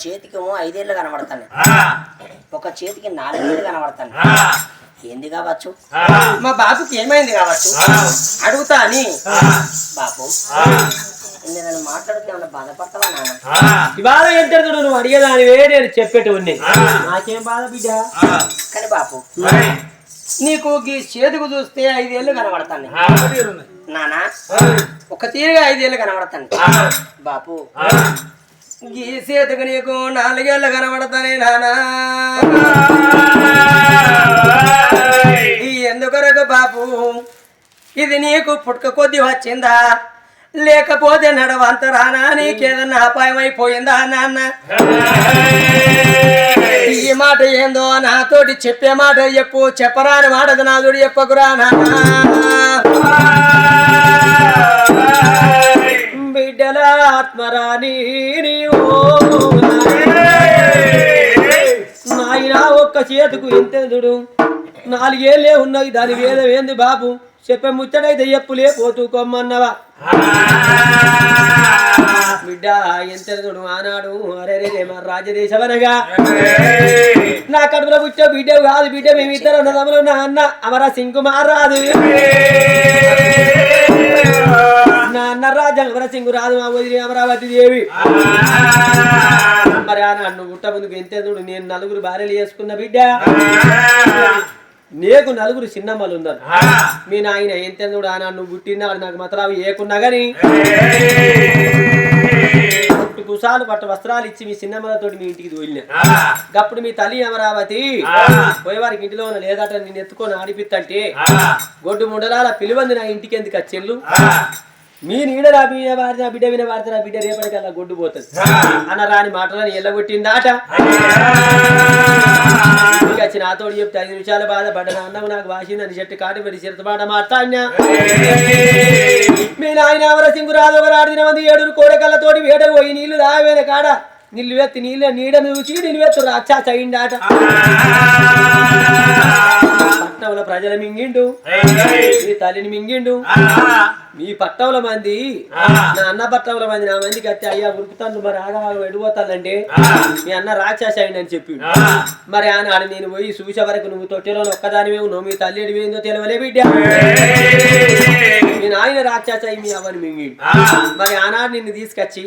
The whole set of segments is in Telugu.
చేతికి 5 ఏళ్ళు కనబడతాను, ఒక చేతికి 4 ఏళ్ళు కనబడతాను. ఏంది కావచ్చు? మా బాబుకి ఏమైంది కావచ్చు అడుగుతా అని. బాబు నేను మాట్లాడితే ఏమన్నా బాధపడతావా నాన్న? బాధ ఎంత నువ్వు అడిగేదానివే నేను చెప్పేటోని. నాకేం బాధ బిడ్డ? కానీ బాబు నీకు ఈ చేతుకు చూస్తే 5 ఏళ్ళు కనబడతాను నానా, ఒక తీరుగా 5 ఏళ్ళు కనబడతాను. బాపు ఈ చేతుకు నీకు 4 ఏళ్ళు కనబడతానే నానా. ఎందుకొరకు బాపు ఇది నీకు పుట్టుక కొద్ది వచ్చిందా, లేకపోతే నడవంతరానా నీకేదన్నా అపాయం అయిపోయిందా నాన్న? ఈ మాట ఏందో నాతోటి చెప్పే మాట చెప్పు, చెప్పరాని మాటది నాతోటి చెప్పకురా నాన్న. బిడ్డల ఆత్మరాని నాయన ఒక్క చేతుకు ఎంతెందుడు 4 ఏళ్ళే ఉన్నాయి, దాని వేదం ఏంది బాబు? చెప్పే ముచ్చటైతే ఎప్పులే పోతూ కొమ్మన్నవా బిడ్డ ఎంతెందుడు ఆనాడు. అరే మా రాజదేశమనగా నా కడుపులో పుట్టే బిడ్డ కాదు బిడ్డ, మేమిద్దరు అన్నదమ్ములు. నా అన్న అమర సింగుమార్ రాదు, నా అన్న రాజా అమర సింగు రాదు, మా వదిలి అమరావతి దేవి. మరి ఆనాడు పుట్ట ముందుకు ఎంతెందుడు నేను 4 భార్యలు చేసుకున్న బిడ్డ, నీకు 4 చిన్నమ్మలు ఉన్నారు. మీ నాయన ఎంతెందుడు ఆనాడు నువ్వు పుట్టినాడు నాకు మాత్రం ఏకున్నా గాని కుసాలు పట్ట వస్త్రాలు ఇచ్చి మీ చిన్నమ్మలతో మీ ఇంటికి తోలిన. అప్పుడు మీ తల్లి అమరావతి పోయేవారికి ఇంటిలో లేదట, నేను ఎత్తుకొని ఆడిపిత్తంటే గొడ్డు ముండలాల పిలువంది నా ఇంటికి ఎందుకు వచ్చేళ్ళు, మీ నీడ నా బిడ్డ విన వాడితే నా బిడ్డ రేపటికల్లా గొడ్డు పోతుంది అన్న రాని మాటలని ఎల్లగొట్టిందాట. ఇంటికి వచ్చి నాతోడు చెప్తే 5 నిమిషాలు బాధపడ్డ అన్నవు నాకు వాసిందని చెట్టు కాటు పెట్టి చిరతపాట మాట్లాడినా. మీ నాయన అమరసింగు రాదు ఒక నాడు దినమంది 7 కోడకళ్ళతోటి వేట పోయి నీళ్లు దావేన కాడ నీళ్లు వెత్తి నీడను చూసి నిలువెత్తు రాక్షస అయిందాట. పట్నంలో ప్రజలు మింగిండు, మీ తల్లిని మింగిండు. మీ పట్టవుల మంది నా అన్న పట్టవుల మంది నా మందికి అత్తే అయ్యా ఉరుకుతాను మరి ఆగా ఎడిపోతానంటే మీ అన్న రాక్షస అయిందని చెప్పి. మరి ఆనాడు నేను పోయి చూసే వరకు నువ్వు తొట్టెలో ఒక్కదానివే ఉన్నావు, మీ తల్లి ఎడిపోయిందో తెలియలే బిడ్డ. మీ నాయన రాక్షస అయి మీ అవ్వని మింగిండు. మరి ఆనాడు నిన్ను తీసుకొచ్చి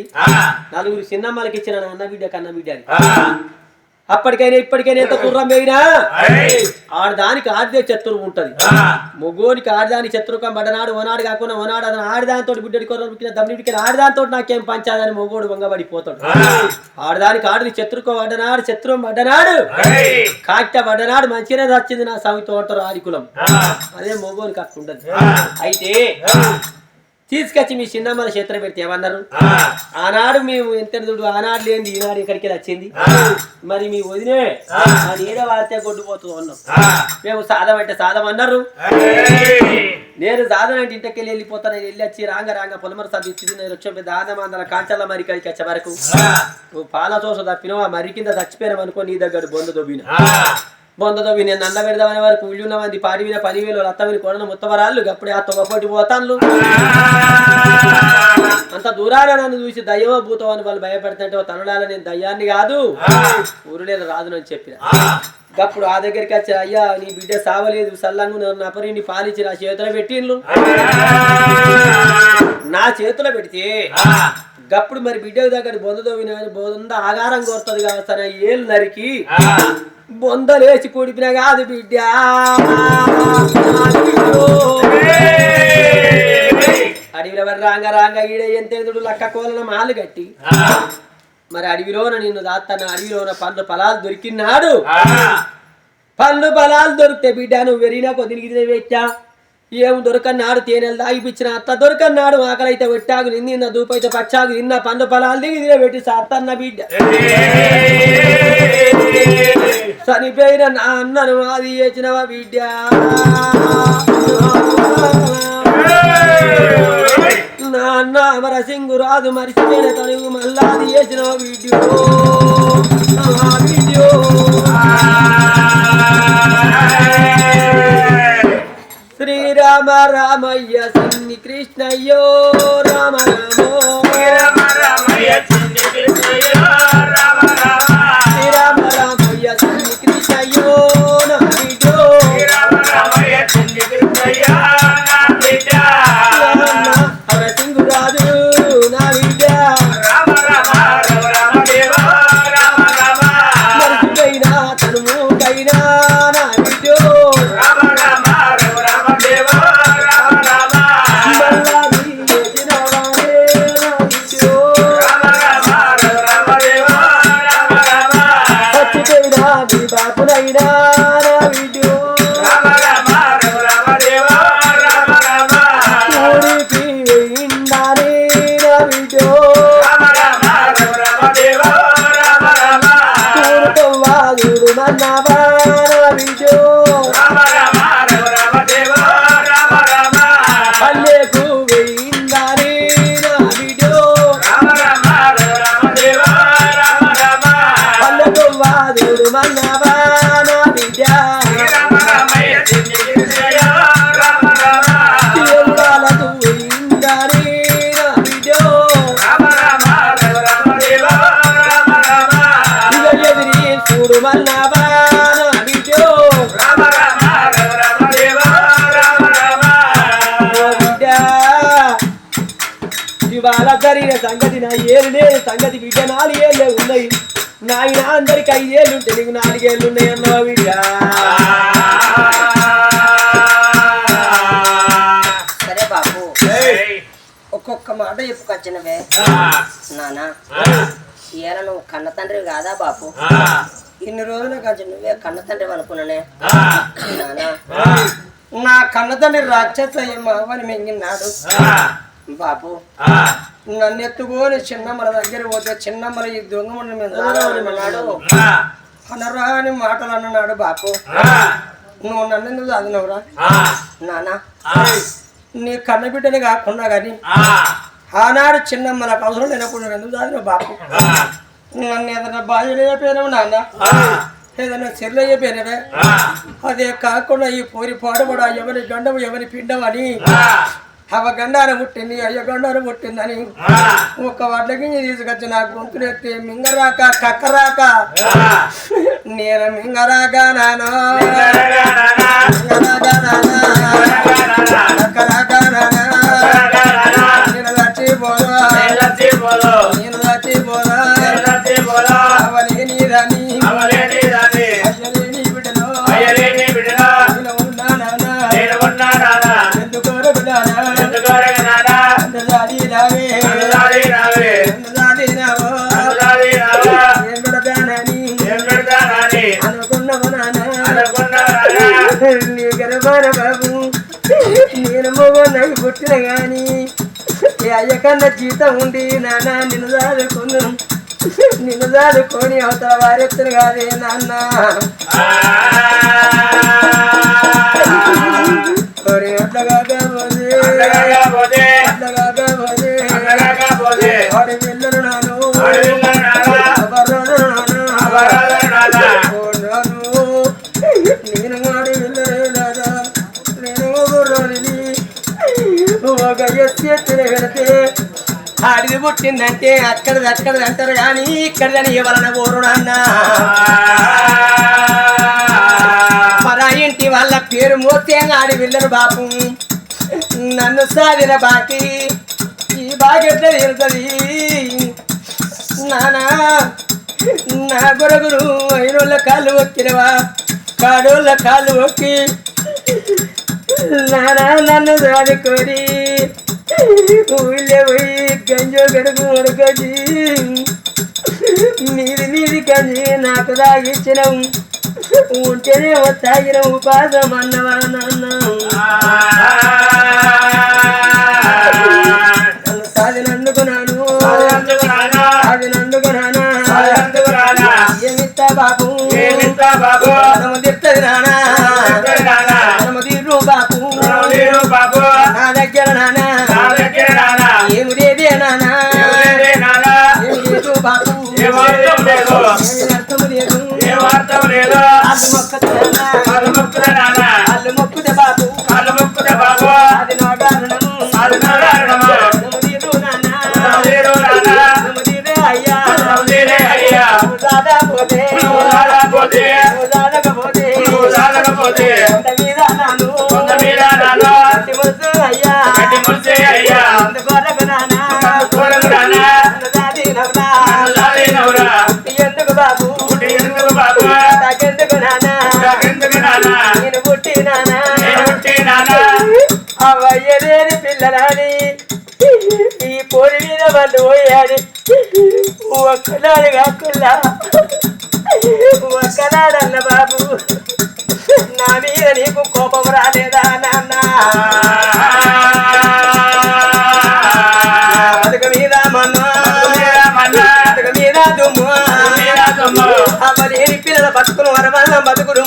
4 చిన్నమ్మలకి ఇచ్చిన నా అన్న బిడ్డ కన్న బిడ్డ. అప్పటికైనా ఇప్పటికైనా ఎంత గుర్రం పోయినా ఆడదానికి ఆడిదే శత్రువు ఉంటది, మొగోనికి ఆడదాని శత్రుకం పడ్డనాడు ఓనాడు కాకుండా ఓనాడు అతను ఆడదానితో బిడ్డడి కొర్ర దమ్మిడికి ఆడదానితో నాకేం పంచాదని మొగోడు వంగబడిపోతాడు. ఆడదానికి ఆడిది శత్రుకం పడ్డనాడు, శత్రువు పడ్డనాడు, కాట్ట పడ్డనాడు మంచిగానే వచ్చింది నా సవితో అంటారు ఆదికులం. అదే మొగోనికి అట్లుంటది. అయితే తీసుకొచ్చి మీ చిన్నమ్మల చేతులు పెడితే ఏమన్నారు? ఆనాడు మేము ఎంత ఆనాడు లేని ఈనాడు ఇక్కడికి వచ్చింది. మరి మీ వదినే నీడ వాడితే గొడ్డుపోతుంది అన్నాం. మేము సాధం అంటే సాధం అన్నారు. నేను సాధన అంటే ఇంటికి వెళ్ళిపోతాను, వెళ్ళి వచ్చి రాంగ పొలమర సర్దిచ్చింది వృక్షం పెద్ద ఆనందం కాంచాల మరి ఇక్కడికి వచ్చే వరకు నువ్వు పాల తోస తప్పినవా మరి కింద చచ్చిపోయినావు అనుకో, నీ దగ్గర బొందతో నేను నల్ల పెడదామనే వరకు ఉళ్ళున్న మంది పాడి విన 10,000 అత్తవిని కొడను ముత్తవరాళ్ళు అప్పుడే ఆ తొగపోటి పోతాను. అంత దూరాన నన్ను చూసి దయ్యమో భూతం అని వాళ్ళు భయపడుతుంటే తనుడాల నేను దయ్యాన్ని కాదు ఊరులేదు రాదు అని చెప్పిన. అప్పుడు ఆ దగ్గరికి వచ్చి అయ్యా నీ బిడ్డ సావలేదు సల్లంగా నపరిని పాలించి నా చేతిలో పెట్టిండ్లు. నా చేతిలో పెడితే గప్పుడు మరి బిడ్డ దగ్గర బొందతో విన బొంద ఆగారం కోరుతుంది కావచ్చా ఏళ్ళు నరికి బొందలేసి పొడిపిన కాదు బిడ్డ. అడవిలో రాంగ ఈడ ఎంతెందుడు లక్క కోలన మాలు కట్టి మరి అడవిలోన నిన్ను దాస్తాను. అడవిలోన పండ్లు ఫలాలు దొరికినాడు. పండ్లు ఫలాలు దొరికితే బిడ్డ నువ్వు వెరినా కొద్దికి వెచ్చా ఏం దొరకన్నాడు తేనెలు దాగిపించిన అత్త దొరకన్నాడు. ఆకలైతే వెట్టాగు నిన్న దూపైతే పచ్చాగు నిన్న పండు ఫలాలు దిగి పెట్టి సాత్తన్న బిడ్డ. చనిపోయిన నా అన్నను అది చేసినవా బిడ్డ? నా అన్న అమరసింగు రాదు మరిచిపోయిన తనుగు మళ్ళా అది చేసినవా వీడియో వీడియో. శ్రీరామ రామయ్య సిన్ని కృష్ణయ్యో రామ రామో రామ రామయ్య సిన్ని కృష్ణయ్యో రామ రామ. మన్నావా బిడ్డో రామ రామ రమ రమ దేవా రామ రామ బిడ్డ ఇవాళ జరిగిన సంగతి నా ఏళ్ళు లేదు సంగతి బిడ్డ 4 ఏళ్ళే ఉన్నాయి నాయన అందరికి 5 ఏళ్ళు ఉంటే నీకు 4 ఏళ్ళు ఉన్నాయి అన్నావా బిడ్డ సరే బాబు ఒక్కొక్క మాట చెప్పుకొచ్చినవే నానా ఇవాళ నువ్వు కన్న తండ్రి కాదా బాపు ఇన్ని రోజుల కాదు నువ్వే కన్న తండ్రి అనుకున్నానే నానా నా కన్న తండ్రి రాక్షస మావని మింగినాడు బాపు నన్ను ఎత్తుకొని చిన్నమ్మల దగ్గర పోతే చిన్నమ్మల ఈ దొంగమని అన్నాడు అనరాని మాటలు అన్నాడు బాపు నువ్వు నన్ను ఎందుకు చదివినవురా నానా నీ కన్న బిడ్డని కాకుండా కానీ ఆనాడు చిన్నమ్మలకు అవసరం లేనప్పుడు ఎందుకు చదివినావు బాపు నన్ను ఏదైనా బాధ అయిపోయినావు నాన్న ఏదైనా చెర్లు అయిపోయినవే అదే కాకుండా ఈ పోరి పాడుబడా ఎవరి గండము ఎవరి పిండం అని అవ గండాన పుట్టింది అయ్య గండాన పుట్టిందని ఒక వడ్లకి తీసుకొచ్చి నా గొంతులెత్తి మింగరాక కక్కరాక నేను మింగరాక నానా కక్కరాక నానా నేను చచ్చిపోదా నేను చచ్చిపోదా అవని నీదని అయ్యలేని బిడ్డలో నేను ఉన్నా నానా ఎందుకోరు అనుకున్నావు నీ గర్భాన బాబు నేను మగోన్నై పుట్టిన గాని అయ్య కన్నా జీతం ఉండి నాన్న నిన్ను దాదుకొని అవతల వారెత్తును కాదే నాన్న వాడి పిల్లలు నాను నేను వాడి పిల్లలేదా నేను ఒక ఎత్తున పెడితే ఆడిది పుట్టిందంటే అక్కడది అంటారు కానీ ఇక్కడదని ఎవరన్నా కోరు నాన్న మన ఇంటి వాళ్ళ పేరు మోస్తే ఆడి పిల్లలు బాపు నన్ను సాధిన బాకి ఈ బాకి ఎట్లా తీరుతుంది నానా నా కొరగురు అయినోళ్ళ కాళ్ళు ఒక్కినవా కాడోళ్ళ కాళ్ళు ఒక్కి నానా నన్ను దాడుకొని ఊళ్ళే పోయి గంజో గడుపు ఉడకొచ్చి నీది గంజి నాకు తాగిచ్చినావు ఉంటేనే తాగిన ఉపాసం అన్నవా నాన్న సాధినందుకున్నాను ఏమిస్తా బాబు మనము తిట్టది నానా మనము తీరు బాబు నా దగ్గర నానా ఏమి లేదే నానా ఏమి లేదు బాబు అర్థం లేదు అల్లు మొక్కుతే బాబు అది నా కారణము అయ్యా పోతే కొంత మీద నాను అయ్యా అందుకోరకు నానా ఎందుకు బాబు నాకెందుకు నానా నేను పుట్టి నానా అవయ్యలేని పిల్లరాని ఈ పొడి మీద వాళ్ళు పోయాడు ఒక్కనాడు కాకుండా ఒక్కనాడన్న బాబు నా మీద నీకు కోపం రాలేదా నాన్న బతుక మీద బతుక మీద దుమ్ము లేని పిల్లల బతుకులు వరవన్న బతుకులు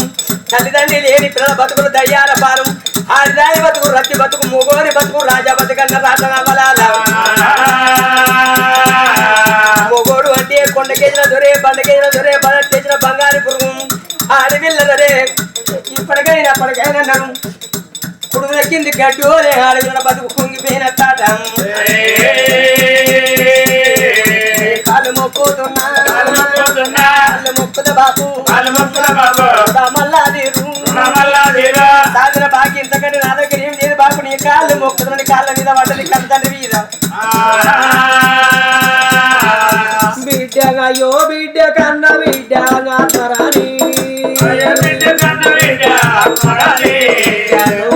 తల్లిదండ్రి లేని పిల్లల బతుకులు దయ్యాల పారం ఆడిదాని బతుకు రత్తి బతుకు మొగోని బతుకు రాజా బతుకన్న రాసనవలాల మొగోడు అంటే కొండకేసిన దొరే బండకేసిన దొరే బలకేసిన బంగారు పురుగు ఆడపిల్ల దొరే ఇప్పటికైనా అప్పటికైనా నన్ను కుడుగు ఎక్కింది గడ్డు ఆడపిల్ల బతుకు కుంగిపోయినట్టాట కాలు మొక్కుతున్నా కాళ్ళు మొక్కుద బాపు బిడ్డగా యో బిడ్డ కన్న బిడ్డగా తరాని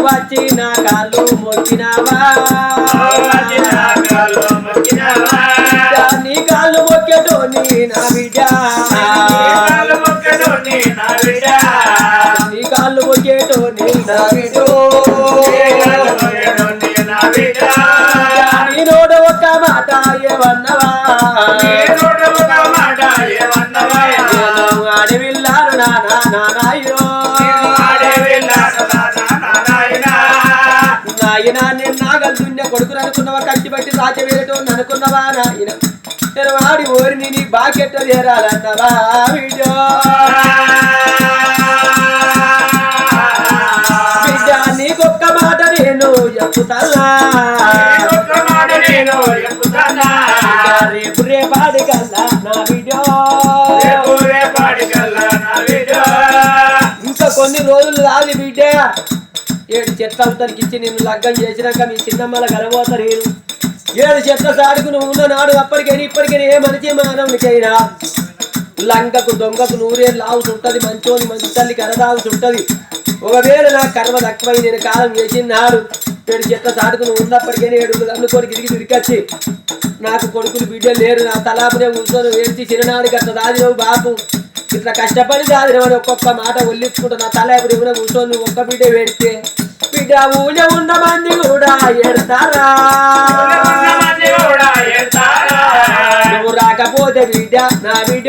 వచ్చిన కాళ్ళు మొక్కినావా నీ కాళ్ళు మొక్కేటోని నా బిడ్డ నీ కాళ్ళు మొక్కేటోని నా బిడ్డ నీ నోట ఒక్క మాట ఏమన్నవా అడవిల్లారు నానాయో నాయన నేను నాగలు దున్య కొడుకుని అనుకున్నవా కట్టి బట్టి సాధ్య వేయటం అనుకున్నవా నాయన నేను వాడి ఓరిని నీ బాకెట్ట చేరాలన్నవా బిడ్డ బిడ్డ నీకొక్క మాట నేను చెప్పుతానా రేపు రేపాడి కల్లా నా బిడ్డ ఇంకా కొన్ని రోజులు రాలి బిడ్డ 7 చెట్ల అవతలికి ఇచ్చి నిన్ను లగ్గం చేసినాక మీ చిన్నమ్మల కలబోతారు 7 చెట్ల సాడుకు నువ్వు ఉన్ననాడు అప్పటికైనా ఇప్పటికైనా ఏ మనిషి మానవునికైనా లంకకు దొంగకు నూరేళ్ళు లావుతుంటది మంచోని మంచి తల్లి కరదాగుతుంటది ఒకవేళ నా కర్మ తక్కువై నేను కాలం చేసినాడు 7 చెట్ల సాడుకు నువ్వు ఉన్నప్పటికైనా 7 అనుకోని తిరిగొచ్చి నాకు కొడుకులు బిడ్డలు లేరు నా తలాపునే కూర్చొని వేసి చిన్ననాడికి అట్లా దాదినవు బాపు ఇట్లా కష్టపడి దాదినవని ఒక్కొక్క మాట ఒల్లించుకుంటా నా తలాపుడు ఏమైనా కూర్చొని నువ్వు ఒక్క బిడ్డ వేడితే బిడ్డ ఊళ్ళో ఉన్న మంది కూడా ఏడతారా నువ్వు రాకపోతే బిడ్డ నా బిడ్డ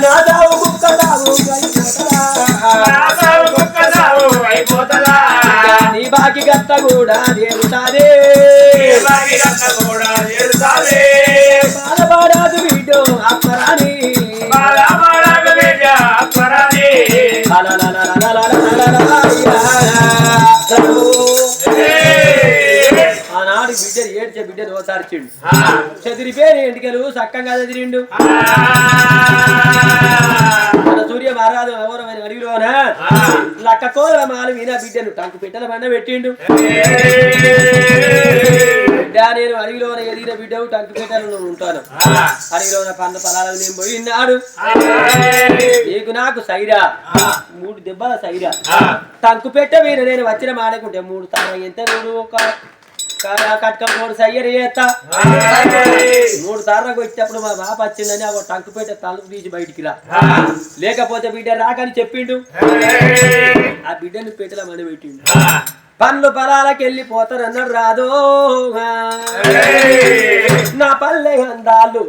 నా దావు కుక్క నీ బాకి గత్త కూడా దేరుతాదే బాలబాడాదు బిడ్డ అప్పరాని ఆనాడు బిడ్డలు ఏడ్చే బిడ్డలు ఓసారి చెడు చదిరిపోయిన ఎంటికలు సక్కంగా చదిరిండు మన సూర్య మహారాజు అవరమైన అడవిలోన లక్క కోల మాలు మీనా బిడ్డను టంకు పెట్టల బండ పెట్టిండు బిడ్డ నేను అడవిలోన ఎదిగిన బిడ్డవు టంకు పెట్టలను ఉంటాను అడవిలోన పండ్ల పొలాలకు నేను పోయినాడు నీకు నాకు సైరా 3 దెబ్బల సైరా టంకు పెట్ట వీణ నేను వచ్చిన మాడకుంటే 3 తార ఎంత నువ్వు ఒక కట్క 3 సయ్యరు చేస్తా 3 సార్లకు వచ్చేటప్పుడు మా బాప వచ్చిందని ఆ టంకు పెట్ట తలుపు తీసి బయటికి రా లేకపోతే బిడ్డ రాకని చెప్పిండు ఆ బిడ్డను పెట్టల మని పెట్టిండు పండ్లు పొలాలకు వెళ్ళిపోతారు అన్నాడు రాదో నా పల్లె అందాలు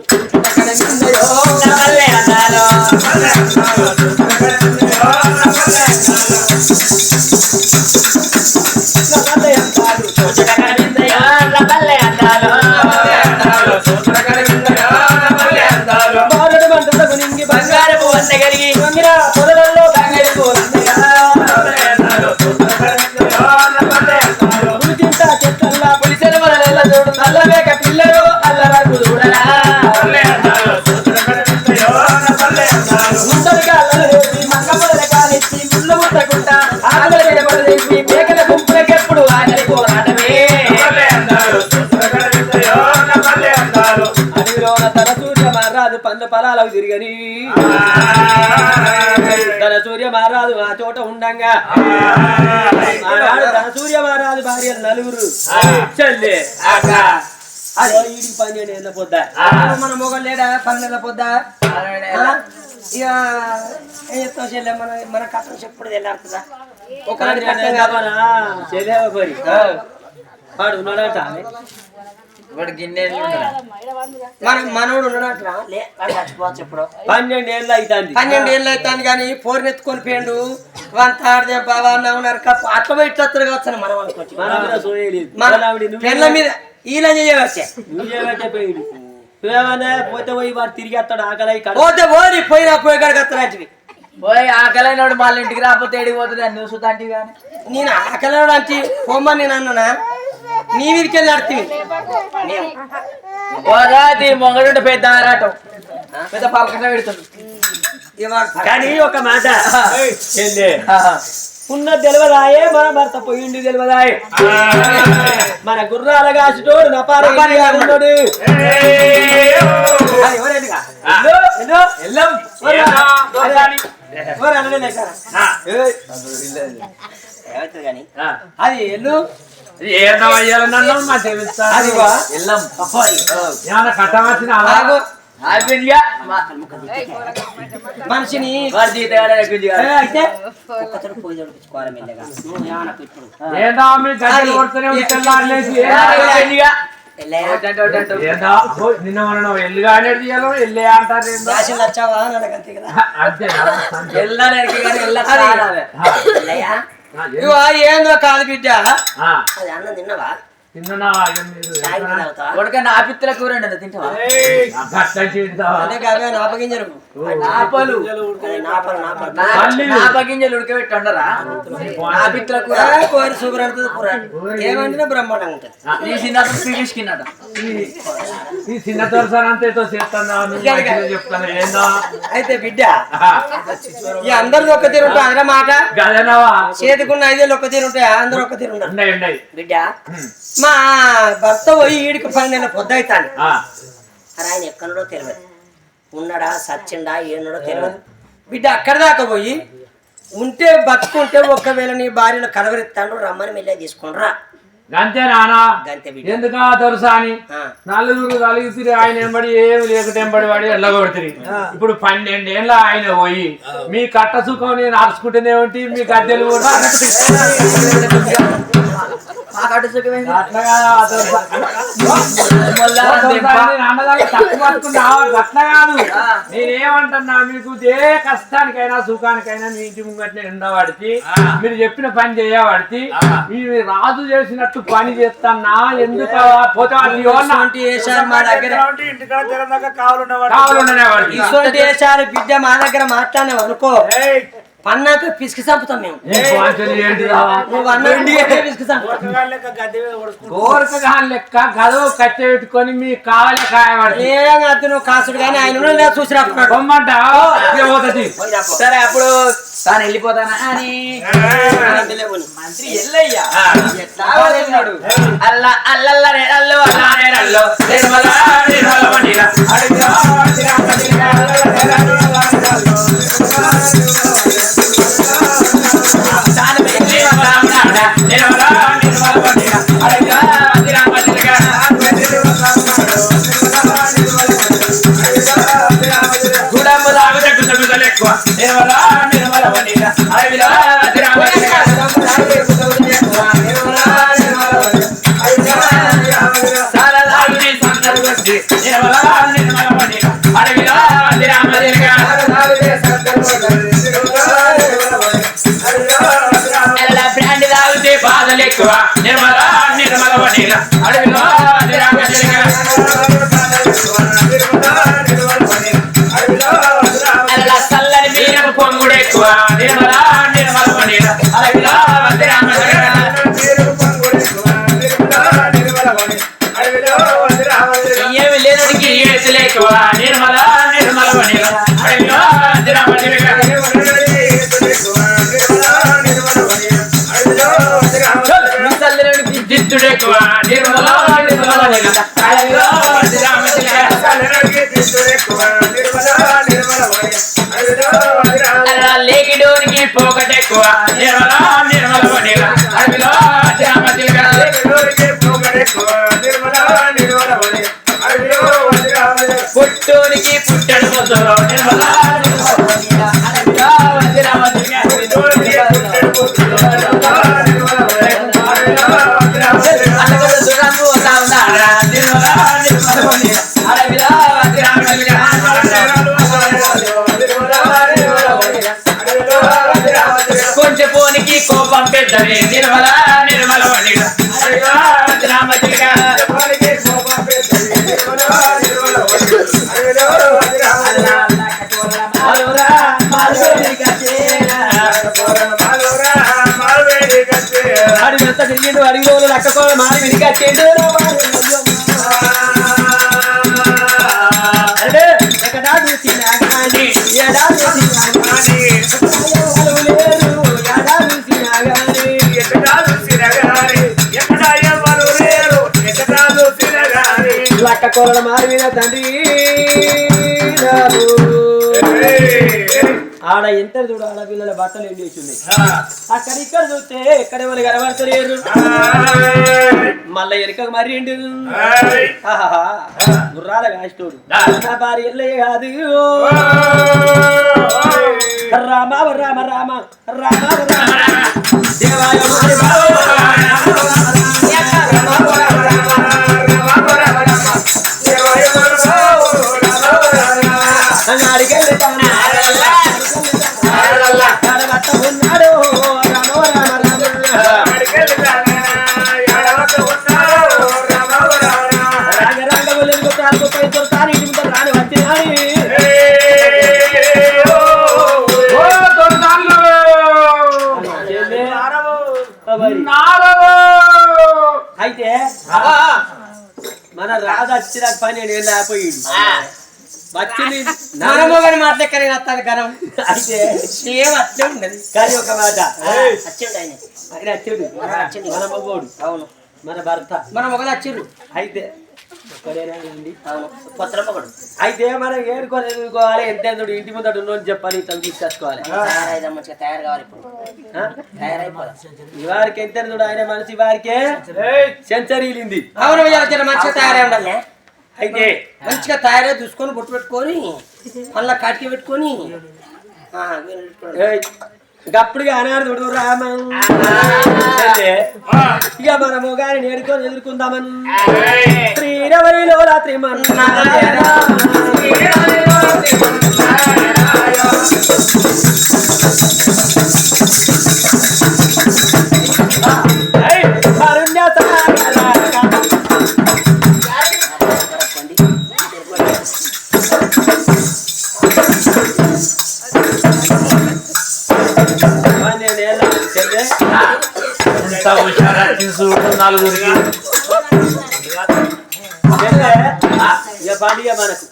బారుడు మంటలకు నింగి బంగారపు వంద కలిగి పొదలలో బంగారు చెట్ల పులిసెల వలల చూడు నల్లవేక పిల్లలు అల్లరకు చూడరా ముందరిగా అల్లలు మంగపడల కానిచ్చి ముళ్ళు ముట్టకుండా ఆకలి విడపడలేసి మేకల గుంపులకెప్పుడు ఆకలి పోరాటమే అడవిలోన తన సూర్య మహారాజు పండ్ల పొలాలకు తిరిగని తన సూర్య మహారాజు ఆ చోట ఉండంగా ఆనాడు తన సూర్య మహారాజు భార్య 4 చెల్లె అదే ఈడికి 12 ఏళ్ళ పొద్దా మన మొగలు లేడా 12 ఏళ్ళ పొద్దా ఇక ఏం చెప్తావు చెల్లె మన కథ చెప్పుడు తెల్లారుతుందా ఒక చెల్లె మరి వాడు ఉన్నాడట మనోడు ఉన్నాడట చచ్చిపోవచ్చు ఇప్పుడు 12 ఏళ్ళు అవుతుంది 12 ఏళ్ళు అవుతుంది కానీ పోరుని ఎత్తుకొని పోయిండు వంతాడితే బాబా ఉన్నారు అట్లా పోయి ఇట్లా కావచ్చు మనం అనుకోవచ్చు పెళ్ళ మీద ఇలా చేయవచ్చే పోయిండు పోతే పోయి వాడు తిరిగి వస్తాడు ఆకలి పోతే పోయి పోయినా పోయి కాడికి వస్తాడు పోయి ఆకలైనడు వాళ్ళ ఇంటికి రాకపోతే ఏడికి పోతుంది అని నువ్వు సుతాంటి కానీ నేను ఆకలినాడు అంటే పోమ్మని నేను అన్నానా నీ వీరికి వెళ్ళి నడుతుంది మొంగడు పెద్ద ఆరాటం పెద్ద పలకట పెడుతుంది కానీ ఒక మాట ఉన్న తెలియదాయే మన భర్త పోయిండు తెలియదాయే మన గుర్రాల కాసుటోడు నపారన్నాడు అది ఎల్లు మనిషిని అయితే ఒక్కతడు పోయి చదివించుకోవాలి మెల్లగా నువ్వు ఏమన్నా ఇప్పుడు నిన్న మనం ఎల్లుగా అనేది ఎల్లే అంటారు వచ్చావా అంతే కదా ఏందో కాదు బిడ్డ అది అన్నం తిన్నవా నాపిత్తుల కూర తింటావా నాపగింజలు ఉడకబెట్టి ఉండరా నాపిత్తుల కూర సూపర్ అంటుంది కూర ఏమంటే బ్రహ్మాండంగా ఉంటుంది ఈ చిన్నప్పుడు పీలిసుకున్నాడు ఈ చిన్న దొరసానంతా చెప్తాను ఏందో అయితే బిడ్డ ఈ అందరిది ఒక్క తీరు ఉంటాయి అదే మాట చేతికున్న ఐదేళ్ళు ఒక్క తీరు ఉంటాయి అందరూ ఒక్క తీరు ఉంటారు బిడ్డ మా భర్త పోయి ఈడికి 10 నెలల పొద్దవుతాను అరే ఆయన ఎక్కడో తెలియదు ఉన్నాడా సచ్చిండా ఏడున్నాడో తెలియదు బిడ్డ అక్కడి దాకా పోయి ఉంటే బతుకుంటే ఒక్కవేళ నీ భార్యను కలవరిస్తాడు రమ్మని మెల్లే తీసుకుండ్రా గంతే నానా ఎందుకా దొరసాని నలుగురు కలిగి ఆయన ఎంబడి ఏమి లేకపోతే ఎంబడి వాడి ఎల్లగొడుతుంది ఇప్పుడు 12 ఏళ్ళ ఆయన పోయి మీ కట్ట సుఖం నేను అరుచుకుంటేనేమిటి మీ గద్దెలు కూడా అట్లా కాదు నేనేమంటున్నా మీకు ఏ కష్టానికైనా సుఖానికైనా మీ ఇంటి ముంగట్నే ఉండవాడికి మీరు చెప్పిన పని చేయవాడికి మీరు రాజు చేసినట్టు పని చేస్తానా ఎందుకు పోతే మా దగ్గర బిడ్డ మా దగ్గర మాట్లాడినావు అనుకో పన్నాక పిసికి చంపుతాం మేము లెక్క గదవు కట్టె పెట్టుకొని మీ కావాలి కాయబడి నువ్వు కాసుడు కానీ ఆయన చూసి రాకపోతే సరే అప్పుడు తాను వెళ్ళిపోతానా అని మంత్రి ఎల్లయ్యా అల్ల అల్లల్ల నేరల్లో అల్లా నేరల్లో బాధలెక్కువ నిర్మల నిర్మల అడవిలో చల్లని మీరకు పొంగుడు ఎక్కువ నిర్మల నిర్మల అడవిలో ఏమి లేనుడికి ఏసులు ఎక్కువ నిర్మల నిర్మల అడవిలో దిత్తుడెక్కువ నిర్మల నిర్మల లేకిడోనికి పోకటెక్కువ నిర్మల నిర్మల అడవిలో పుట్టూరికి పుట్టడు పొద్దులో నిర్మల కొంచెం పోనికి కోపం పెద్దది నిర్మల నిర్మల తిరిగిండు అడిగి రోజులు లక్కకోవాలి మారి విడిగా చేయండు లక్క కోరల మారిన తండ్రి ఆడ ఎంత చూడు ఆడపిల్లల బట్టలు ఎండి వచ్చింది అక్కడ ఇక్కడ చూస్తే ఎక్కడెవరు కనబడతలేరు మళ్ళా ఎనక మరి గుర్రాల కాష్టోడు నా భార్య ఎల్లయ్య కాదు రామ రామ రామ రామ దేవాయ ఉన్నాడు రాని వచ్చినాడు అయితే మన రాజు వచ్చిన పని నేను లేకపోయింది వచ్చింది నానమ్మగారి మాట ఎక్కడే వస్తాను గరం అయితే ఏం అట్లే ఉండదు కానీ ఒక మాట వచ్చిండు ఆయన ఆయన వచ్చిండు మన మగోడు అవును మన భర్త మన మొగలు వచ్చిండు అయితే ఒక్కడేనా అండి అవును కొత్త మొగడు అయితే మనం ఏడుకొని ఎదుర్కోవాలి ఎంత ఇంటి ముందట ఉన్నోని చెప్పని తను తీసుకొచ్చుకోవాలి తయారైదా మంచిగా తయారు కావాలి ఇప్పుడు తయారైపోదా వారికి ఎంత చూడు ఆయన మనిషి వారికే సెంచరీలింది అవును మంచిగా తయారై ఉండాలి అయితే మంచిగా తయారై చూసుకొని బొట్టు పెట్టుకొని మళ్ళా కాటికి పెట్టుకొని గప్పుడు అనాడు చూడు రామన్ ఇక మన మొగాని నేడుకొని ఎదుర్కొందామని శ్రీరవరిలో రాత్రి చూడు నలుగురికి ఇక పండుగ మనకు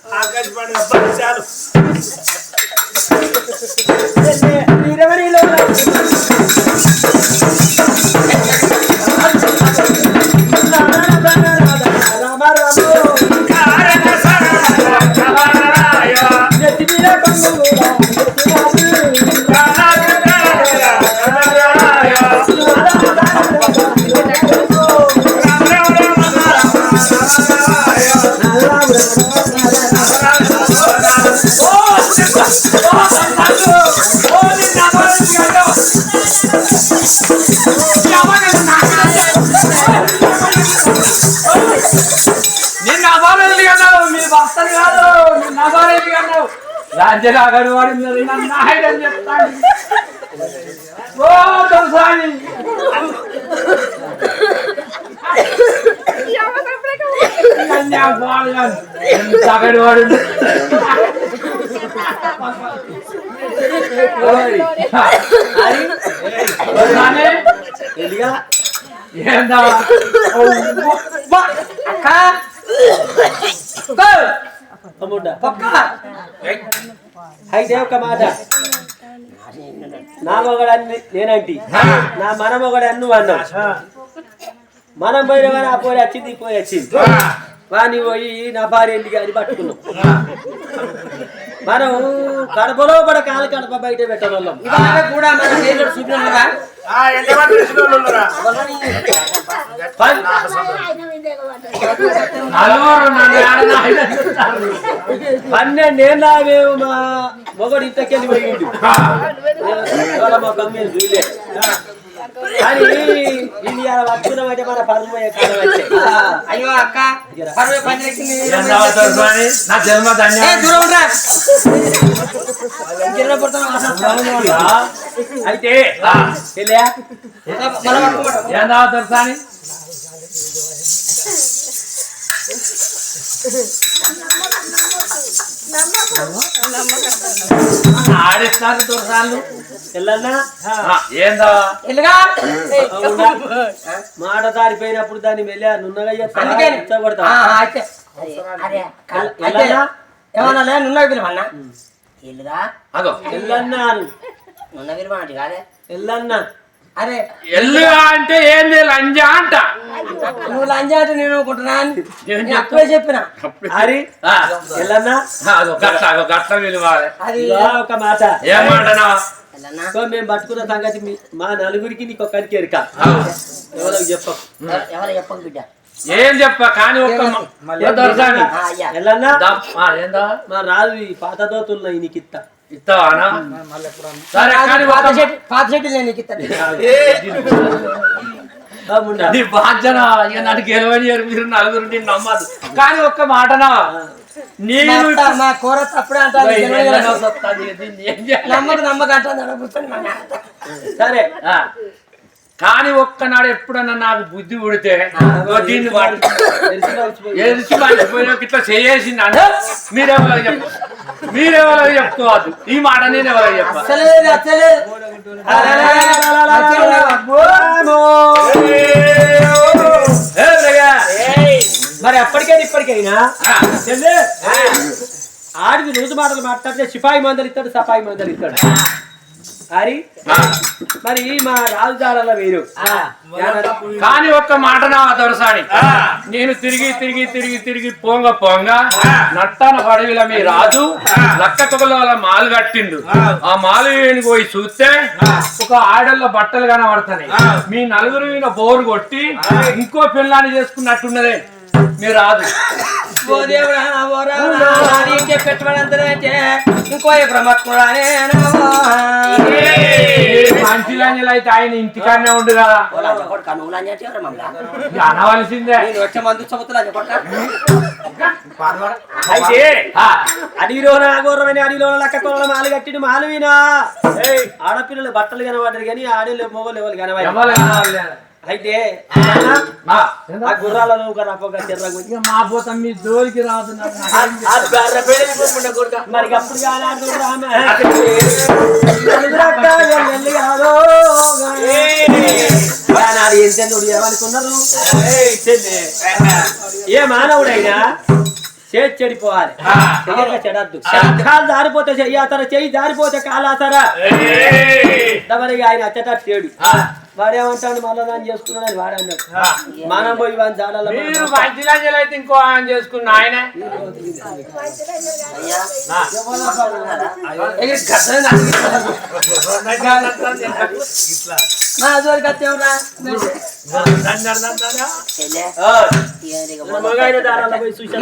నిన్న అబారెల్లి అన్నావు మీ భర్తలు కాదు నిన్న అబారెల్లి అన్నావు రాజ్యరాగడు వాడి నాయుడని చెప్తాను ఓ దొరసాని తగడు వాడు ఏందా అయితే ఒక మాట నా మొగడన్ని నేనంటి నా మన మొగడన్ను అన్నావు మనం పోయిన కానీ ఆ పోయి వచ్చింది పోయి వచ్చింది వాని పోయి నా భార్య ఇంటికి అని పట్టుకున్నాం మనం కడపలో పడ కాలు కడప బయట పెట్టడం కూడా మన చూపినా పన్నెండేళ్ళ మేము మా మొగడు ఇంతకెళ్ళి పోయిండు మా కమ్మి చూడలే కానీ ఇండియా పట్టుకున్నామంటే మన పరువు కాలం వచ్చే అయ్యో అక్క నా జన్మ అయితే ఏం తాగుతారు సాని ఆడిస్తారు దొరసాలు ఏందా మాట దారిపోయినప్పుడు దాన్ని మెల్ల నున్నగా ఏమన్నా నున్నగా పిలవన్నా ఎల్లుగా ఎల్లన్నాను నున్న పిలవన్నట్టు కాదే ఎల్లన్నా అరే ఎల్లుగా అంటే ఏంది లంజా అంట. నువ్వు లంజా అంటే నేను అనుకుంటున్నాను. నేను అప్పుడే చెప్పిన హరి ఆ, ఎల్లన్నా అదో గట్ల విలువాలి. అది ఇలా ఒక మాట ఏమంటున్నా ఎల్లన్నా, సో మేము పట్టుకున్న సంగతి మా నలుగురికి నీకు ఒక్కరికి ఎరుక ఎవరో చెప్పకు ఎవరు చెప్పకు బిడ్డ. ఏం చెప్ప కానీ ఒక్క దొరసాని ఆ, అయ్యా ఎల్లన్నా ఏందా మా రాజు ఈ పాత దోతులున్నాయి నీకు ఇత్తా ఇస్తావానా సరే కానీ పాత చెట్టు నేను నీకు ఇస్తాను. నీ బాధ్యన ఇక నన్ను గెలవనియరు మీరు నలుగురు నేను నమ్మదు. కానీ ఒక్క మాటనా నేను మా కూర తప్పుడే అంటాను. నమ్మకు నమ్మకు అంటాను. సరే ఆ, కానీ ఒక్కనాడు ఎప్పుడన్నా నాకు బుద్ధి పుడితే దీన్ని ఎరిచి మర్చిపోయినా ఇట్లా చేసింది అంటే మీరెవరో చెప్పుకోవద్దు. ఈ మాట నేను ఎవరో చెప్పాలి. మరి అప్పటికైనా ఇప్పటికైనా చెల్లె, ఆడిది రోజు మాటలు మాట్లాడితే సిపాయి మందలు ఇస్తాడు, సపాయి మందలు ఇస్తాడు. హరి మరి మా రాజధానిలో వేరు. కానీ ఒక్క మాట నా దొరసాని నేను తిరిగి తిరిగి తిరిగి తిరిగి పోంగ నట్టన పడవిల మీ రాజు లక్క తొగల మాలు కట్టిండు. ఆ మాలు పోయి చూస్తే ఒక ఆడల్లో బట్టలు కనబడతాయి. మీ నలుగురు మీద బోరు కొట్టి ఇంకో పిల్లాన్ని చేసుకున్నట్టున్నదే మీ రాజు. ఇంకో బ్రహ్మకుడానే మంచి లంజలు అయితే ఆయన ఇంటికాడనే ఉండు కదా అనవలసిందే. వచ్చే మందు చదువుతున్నా అయితే అడిలోన అఘోరమైన అడిలోన లక్క కొల మాలు కట్టిన మాలువినా ఆడపిల్లలు బట్టలు కనబడ్డారు కానీ ఆడలు మొగలు ఎవరు కనబడి. అయితే ఆ గుర్రాలను మా పోతాం మీ జోలికి రాదు. మరి అప్పుడు ఎంతెందుడు ఏమనుకున్నారు? ఏ మానవుడైనా చేతి చెడిపోవాలి, చెడద్దు. కాలు దారిపోతే చెయ్యాతారా, చెయ్యి దారిపోతే కాలాతారా. మరి ఆయన అచ్చటట్టు చేడు వాడేమంటాడు మళ్ళా దాన్ని చేసుకున్నాడు అని వాడు అన్నాడు. మనం పోయి వాడిని జాడాల మీరు మంచి లంజలు అయితే ఇంకో ఆయన చేసుకున్న ఆయన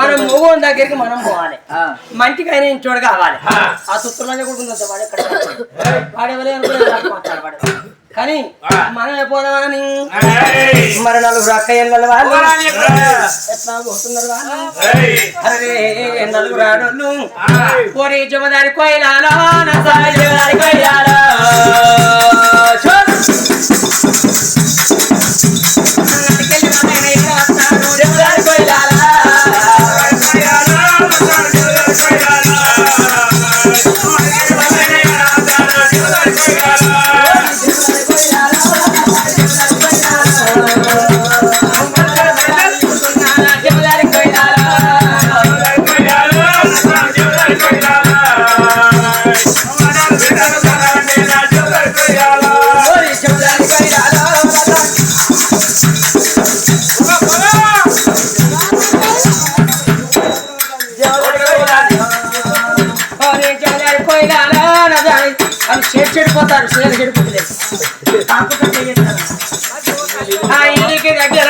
మనం మొగోని దగ్గరికి మనం పోవాలి. మంటికి అయినా ఇంచోడు కావాలి. ఆ తుత్తులంజ కూడా వాడేవలే మాట్లాడవాడు. కానీ మనం అయిపోదామని మరి నలుగురు అక్కయ్యల వాళ్ళు ఎట్లా పోతున్నారు వాళ్ళు. అరే నలుగురు ఆడోళ్ళు పోనీ జమదారి కొయ్యాలో జమదారి కొయ్యాలో జమదారి కొయ్యాలా చెడిపోతారు. చెడిపోతలేదు ఇంటికి దగ్గర